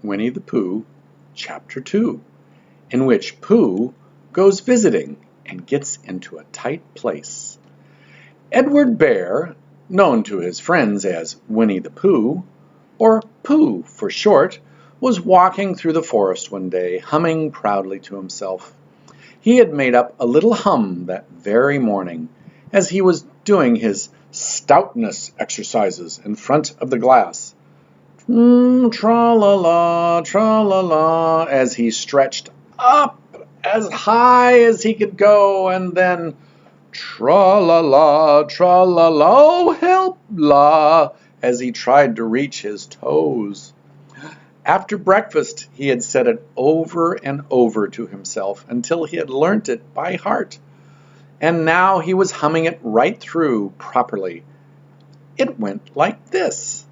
Winnie the Pooh, Chapter 2, in which Pooh goes visiting and gets into a tight place. Edward Bear, known to his friends as Winnie the Pooh, or Pooh for short, was walking through the forest one day, humming proudly to himself. He had made up a little hum that very morning, as he was doing his stoutness exercises in front of the glass. Tra-la-la, tra-la-la, as he stretched up as high as he could go, and then tra-la-la, tra-la-la, oh, help la, as he tried to reach his toes. After breakfast, he had said it over and over to himself until he had learnt it by heart. And now he was humming it right through properly. It went like this.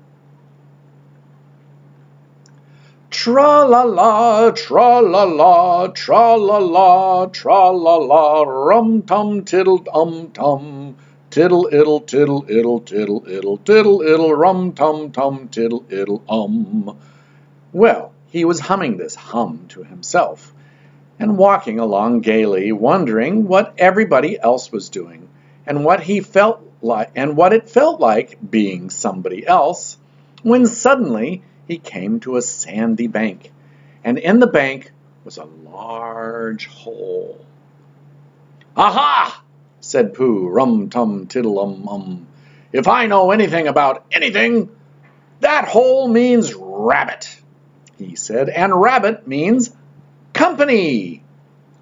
Tra-la-la, tra-la-la, tra-la-la, tra-la-la, rum-tum, tiddle-um-tum, tiddle-iddle, tiddle-iddle, tiddle-iddle, tiddle-iddle, rum-tum-tum, tiddle-iddle-um. Well, he was humming this hum to himself, and walking along gaily, wondering what everybody else was doing, and what it felt like being somebody else, when suddenly he came to a sandy bank, and in the bank was a large hole. "Aha!" said Pooh, rum-tum-tiddle-um-um. "If I know anything about anything, that hole means rabbit," he said, "and rabbit means company,"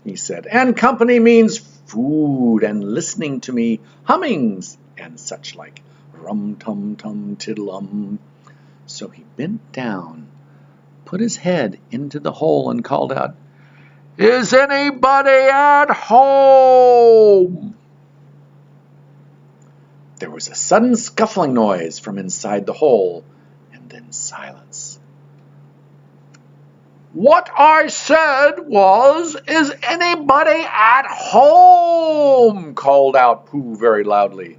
he said, "and company means food and listening to me hummings and such like, rum-tum-tum-tiddle-um." So he bent down, put his head into the hole, and called out, "Is anybody at home?" There was a sudden scuffling noise from inside the hole, and then silence. "What I said was, is anybody at home?" called out Pooh very loudly.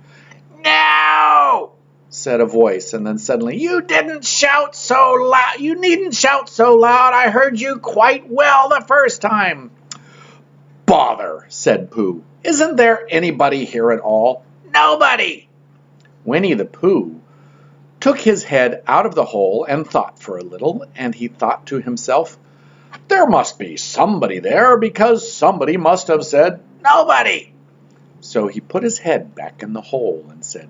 "No!" said a voice, and then suddenly, "You needn't shout so loud. I heard you quite well the first time." "Bother," said Pooh. "Isn't there anybody here at all?" "Nobody." Winnie the Pooh took his head out of the hole and thought for a little, and he thought to himself, "There must be somebody there, because somebody must have said nobody." So he put his head back in the hole and said,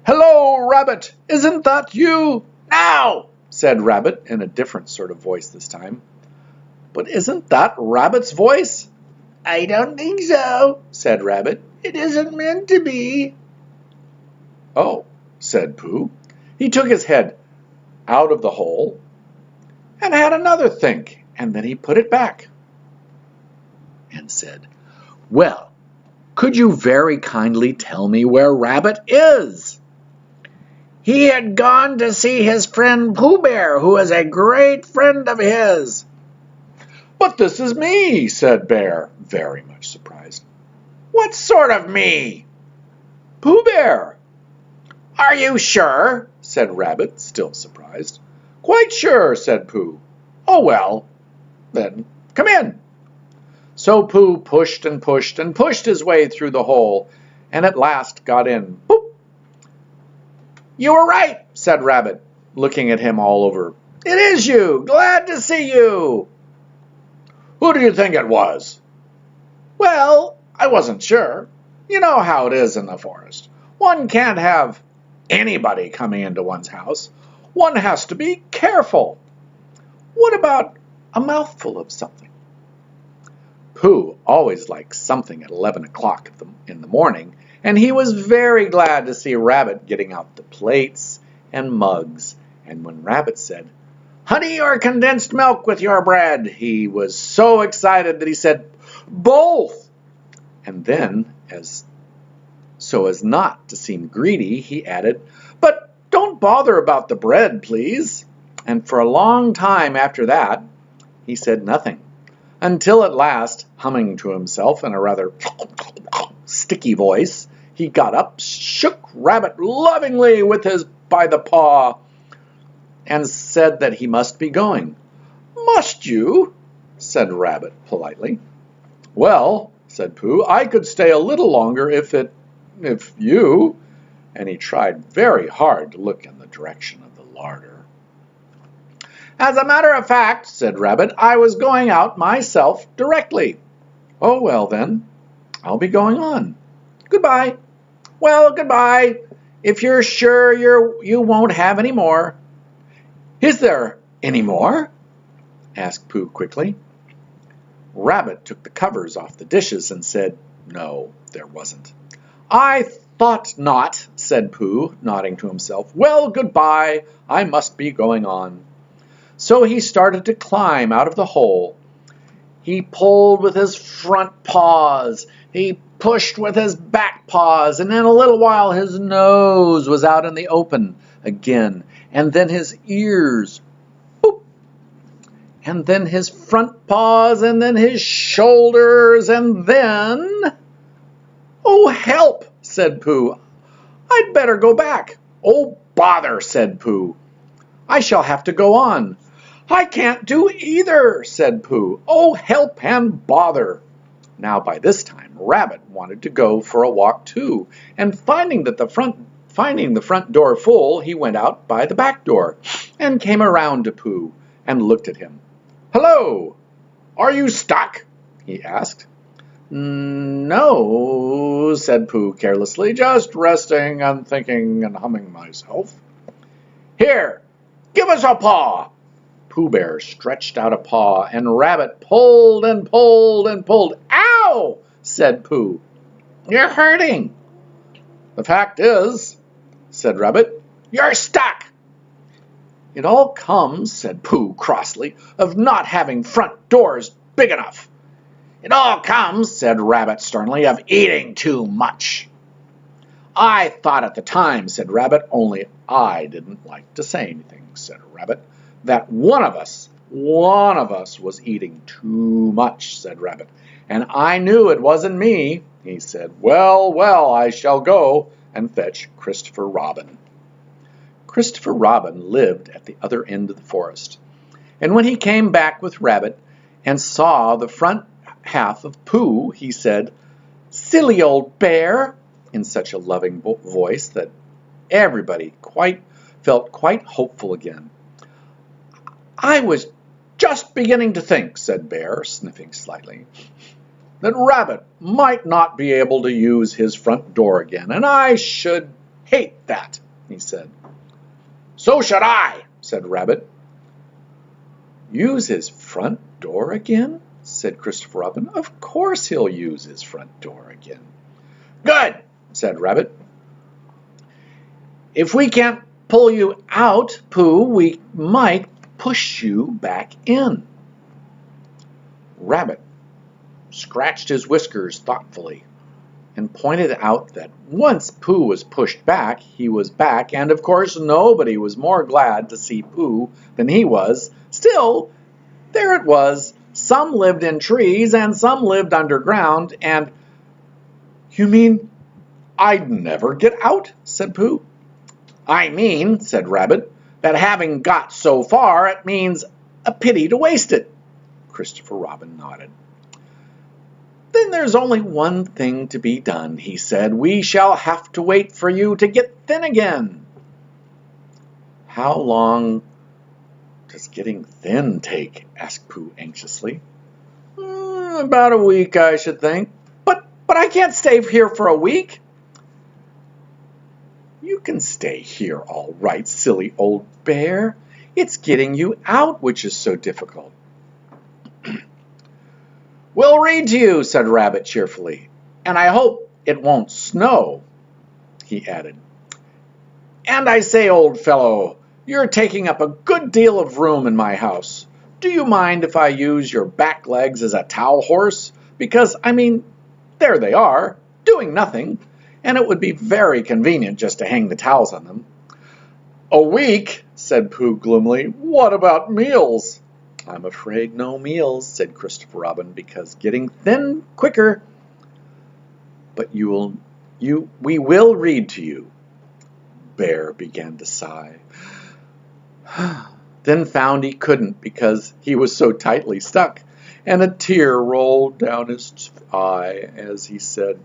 "Hello, Rabbit, isn't that you?" "No," said Rabbit in a different sort of voice this time. "But isn't that Rabbit's voice?" "I don't think so," said Rabbit. "It isn't meant to be." "Oh," said Pooh. He took his head out of the hole and had another think, and then he put it back and said, "Well, could you very kindly tell me where Rabbit is?" "He had gone to see his friend Pooh Bear, who is a great friend of his." "But this is me," said Bear, very much surprised. "What sort of me?" "Pooh Bear." "Are you sure?" said Rabbit, still surprised. "Quite sure," said Pooh. "Oh, well, then come in." So Pooh pushed and pushed and pushed his way through the hole, and at last got in. Boop! "You were right," said Rabbit, looking at him all over. "It is you. Glad to see you." "Who do you think it was?" "Well, I wasn't sure. You know how it is in the forest. One can't have anybody coming into one's house. One has to be careful. What about a mouthful of something?" Pooh always liked something at 11 o'clock in the morning, and he was very glad to see Rabbit getting out the plates and mugs. And when Rabbit said, "Honey or condensed milk with your bread?" he was so excited that he said, "Both." And then, so as not to seem greedy, he added, "But don't bother about the bread, please." And for a long time after that, he said nothing, until at last, humming to himself in a rather sticky voice, he got up, shook Rabbit lovingly by the paw, and said that he must be going. "Must you?" said Rabbit politely. "Well," said Pooh, "I could stay a little longer if you," and he tried very hard to look in the direction of the larder. "As a matter of fact," said Rabbit, "I was going out myself directly." "Oh, well then, I'll be going on. Goodbye." "Well, goodbye, if you're sure you won't have any more." "Is there any more?" asked Pooh quickly. Rabbit took the covers off the dishes and said, no, there wasn't. "I thought not," said Pooh, nodding to himself. "Well, goodbye, I must be going on." So he started to climb out of the hole. He pulled with his front paws, he pushed with his back paws, and in a little while his nose was out in the open again, and then his ears, boop, and then his front paws, and then his shoulders, and then... "Oh, help!" said Pooh. "I'd better go back." "Oh, bother!" said Pooh. "I shall have to go on." "I can't do either," said Pooh. "Oh, help and bother!" Now by this time Rabbit wanted to go for a walk too, and finding the front door full, he went out by the back door and came around to Pooh and looked at him. "Hello! Are you stuck?" he asked. "No," said Pooh carelessly, "just resting and thinking and humming myself." "Here, give us a paw." Pooh Bear stretched out a paw, and Rabbit pulled and pulled and pulled. "Ow!" said Pooh. "You're hurting." "The fact is," said Rabbit, "you're stuck." "It all comes," said Pooh crossly, "of not having front doors big enough." "It all comes," said Rabbit sternly, "of eating too much." "I thought at the time," said Rabbit, "only I didn't like to say anything," said Rabbit, "that one of us was eating too much," said Rabbit. "And I knew it wasn't me." He said, "Well, well, I shall go and fetch Christopher Robin." Christopher Robin lived at the other end of the forest, and when he came back with Rabbit and saw the front half of Pooh, he said, "Silly old bear," in such a loving voice that everybody felt quite hopeful again. "I was just beginning to think," said Bear, sniffing slightly, "that Rabbit might not be able to use his front door again, and I should hate that," he said. "So should I," said Rabbit. "Use his front door again?" said Christopher Robin. "Of course he'll use his front door again." "Good," said Rabbit. "If we can't pull you out, Pooh, we might push you back in." Rabbit scratched his whiskers thoughtfully and pointed out that once Pooh was pushed back, he was back, and of course nobody was more glad to see Pooh than he was. Still, there it was. Some lived in trees and some lived underground, and... "You mean I'd never get out?" said Pooh. "I mean," said Rabbit, "that having got so far, it means a pity to waste it." Christopher Robin nodded. "Then there's only one thing to be done," he said. "We shall have to wait for you to get thin again." "How long does getting thin take?" asked Pooh anxiously. "About a week, I should think." But I can't stay here for a week." "You can stay here all right, silly old bear. It's getting you out which is so difficult." "We'll read to you," said Rabbit cheerfully. "And I hope it won't snow," he added. "And I say, old fellow, you're taking up a good deal of room in my house. Do you mind if I use your back legs as a towel horse? Because, I mean, there they are, doing nothing, and it would be very convenient just to hang the towels on them." "A week," said Pooh gloomily. "What about meals?" "I'm afraid no meals," said Christopher Robin, "because getting thin quicker. But we will read to you." Bear began to sigh. then found he couldn't because he was so tightly stuck, and a tear rolled down his eye as he said,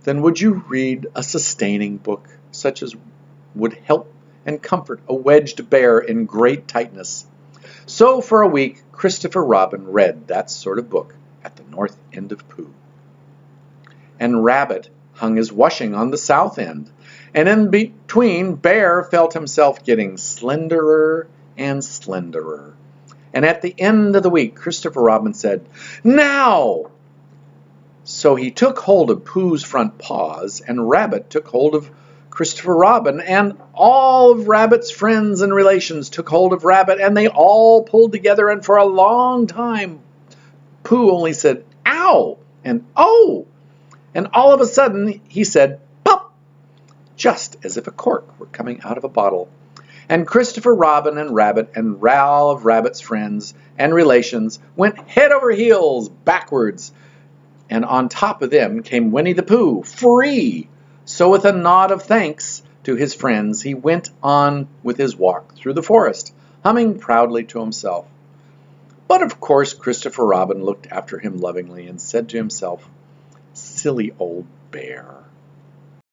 "Then would you read a sustaining book, such as would help and comfort a wedged bear in great tightness?" So for a week Christopher Robin read that sort of book at the north end of Pooh. And Rabbit hung his washing on the south end, and in between Bear felt himself getting slenderer and slenderer. And at the end of the week Christopher Robin said, "Now!" So he took hold of Pooh's front paws, and Rabbit took hold of Christopher Robin, and all of Rabbit's friends and relations took hold of Rabbit, and they all pulled together, and for a long time Pooh only said, "Ow!" and "Oh!" And all of a sudden he said, "Pop!" just as if a cork were coming out of a bottle. And Christopher Robin and Rabbit and all of Rabbit's friends and relations went head over heels backwards, and on top of them came Winnie the Pooh, free. So with a nod of thanks to his friends, he went on with his walk through the forest, humming proudly to himself. But of course Christopher Robin looked after him lovingly and said to himself, "Silly old bear."